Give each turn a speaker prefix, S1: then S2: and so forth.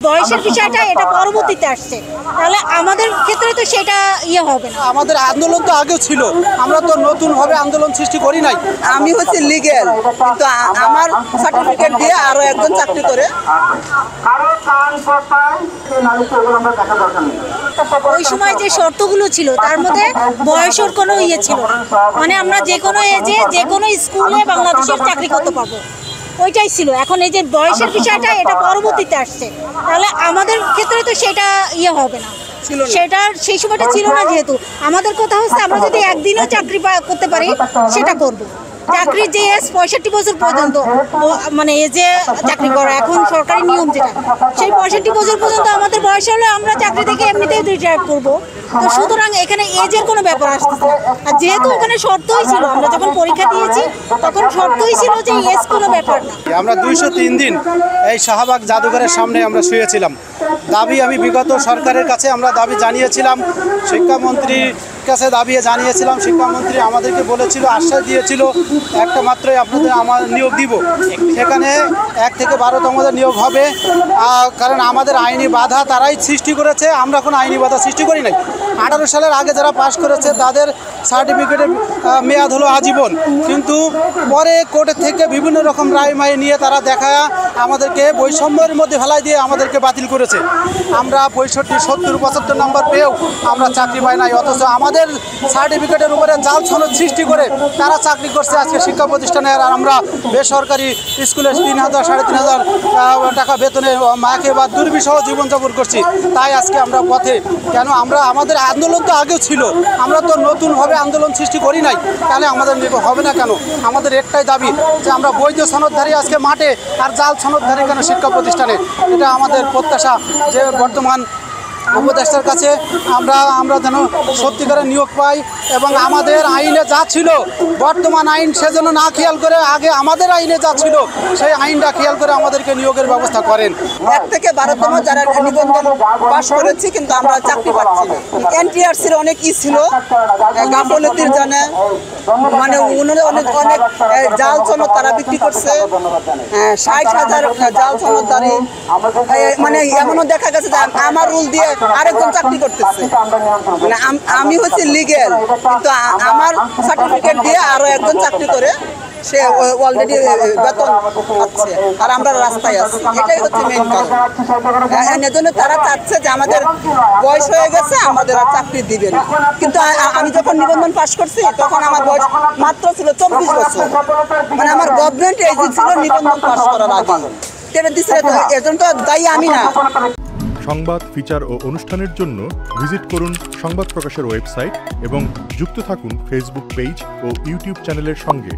S1: বয়সের বিষয়টা এটা পরবর্তীতে আসছে, তাহলে আমাদের ক্ষেত্রে তো সেটা হবে না।
S2: আমাদের আন্দোলন তো আগেও ছিল, আমরা তো নতুনভাবে আন্দোলন সৃষ্টি করি নাই।
S3: আমি হচ্ছে লিগ্যাল, কিন্তু আমার সার্টিফিকেট দিয়ে আরো একজন চাকরি করে।
S1: ওই সময় যে শর্তগুলো ছিল তার মধ্যে বয়সের কোনো ছিল না, মানে আমরা যে কোনো এজে যে কোনো স্কুলে বাংলাদেশের চাকরি করতে পারবো, ওইটাই ছিল। এখন এই যে বয়সের বিষয়টা এটা পরবর্তীতে আসছে, তাহলে আমাদের ক্ষেত্রে তো সেটা হবে না, সেটা সেই সময়টা ছিল না। যেহেতু আমাদের কথা হচ্ছে আমরা যদি একদিনও চাকরি করতে পারি সেটা করব। চাকরির যে এজ 65 বছর পর্যন্ত, মানে এজে চাকরি করা এখন সরকারি নিয়ম যেটা, সেই 65 বছর পর্যন্ত আমাদের বয়স হলে আমরা চাকরি থেকে এমনিতেই রিটায়ার করবো। তো সুতরাং এখানে এজের কোনো ব্যাপার আসতেছে। আর যেহেতু ওখানে শর্তই ছিল, আমরা যখন পরীক্ষা দিয়েছি তখন শর্তই ছিল যে এজ কোনো ব্যাপার না।
S2: আমরা 203 দিন এই শাহবাগ জাদুঘরের সামনে আমরা শুয়েছিলাম। দাবি আমি বিগত সরকারের কাছে আমরা দাবি জানিয়েছিলাম, শিক্ষামন্ত্রীর কাছে দাবি জানিয়েছিলাম। শিক্ষামন্ত্রী আমাদেরকে বলেছিল, আশ্বাস দিয়েছিল একটা মাত্রই আপনাদের আমার নিয়োগ দিব, সেখানে 1 থেকে 12তম নিয়োগ হবে। কারণ আমাদের আইনি বাধা তারাই সৃষ্টি করেছে, আমরা কোনো আইনি বাধা সৃষ্টি করি নাই। 18 সালের আগে যারা পাশ করেছে তাদের সার্টিফিকেটের মেয়াদ হলো আজীবন, কিন্তু পরে কোর্টের থেকে বিভিন্ন রকম রায় মায় নিয়ে তারা দেখায় আমাদেরকে বৈষম্যের মধ্যে ফেলাই দিয়ে আমাদেরকে বাতিল করেছে। আমরা 65, 70, 75 নম্বর পেয়েও আমরা চাকরি পাই নাই, অথচ আমাদের সার্টিফিকেটের উপরে জাল সনদ সৃষ্টি করে তারা চাকরি করছে আজকে শিক্ষা প্রতিষ্ঠানে। আর আমরা বেসরকারি স্কুলে 3,000, 3,500 টাকা বেতনে মাকে বা দুর্বিষহ জীবনযাপন করছি। তাই আজকে আমরা পথে। কেন? আমরা আমাদের আন্দোলন তো আগেও ছিল, আমরা তো নতুনভাবে আন্দোলন সৃষ্টি করি নাই, তাহলে আমাদের হবে না কেন? আমাদের একটাই দাবি যে আমরা বৈধ সনদধারী আজকে মাঠে, আর জাল সনদধারী কেন শিক্ষা প্রতিষ্ঠানে? এটা আমাদের প্রত্যাশা যে বর্তমান উপদেষ্টার কাছে আমরা যেন সত্যিকারের নিয়োগ পাই, এবং আমাদের আইনে যা ছিল বর্তমান আইন সেজন্য না খেয়াল করে আগে আমাদের আইনে যা ছিল সেই আইনটা খেয়াল করে আমাদেরকে নিয়োগের ব্যবস্থা করেন।
S3: 1 থেকে 12তম যারা নিবন্ধন পাশ করেছি, কিন্তু আমরা চাকরি পাচ্ছি না। এনটিআরসির অনেক ছিল, গাফলতির জানে, মানে অনেক জাল সনদ তারা বিক্রি করছে। 60,000 জাল সনদধারী, মানে এমনও দেখা গেছে যে আমার রুল দিয়ে আরেকজন চাকরি করতেছে। মানে আমি হচ্ছে লিগ্যাল, কিন্তু আমার সার্টিফিকেট দিয়ে আরো একজন চাকরি করে, সে অলরেডি বেতন পাচ্ছে আর আমরা রাস্তায় আছি। এটাই হচ্ছে মেইন কারণ। এজন্য তারা চাচ্ছে যে আমাদের বয়স হয়ে গেছে, আমাদের আর চাকরি দিবে না। কিন্তু আমি যখন নিবন্ধন পাশ করছি তখন আমার বয়স মাত্র ছিল 24 বছর, মানে আমার গভর্নমেন্ট এজ ছিল নিবন্ধন পাশ করার আগে। এজন্য তো দায়ী আমি না।
S4: সংবাদ, ফিচার ও অনুষ্ঠানের জন্য ভিজিট করুন সংবাদ প্রকাশের ওয়েবসাইট এবং যুক্ত থাকুন ফেসবুক পেজ ও ইউটিউব চ্যানেলের সঙ্গে।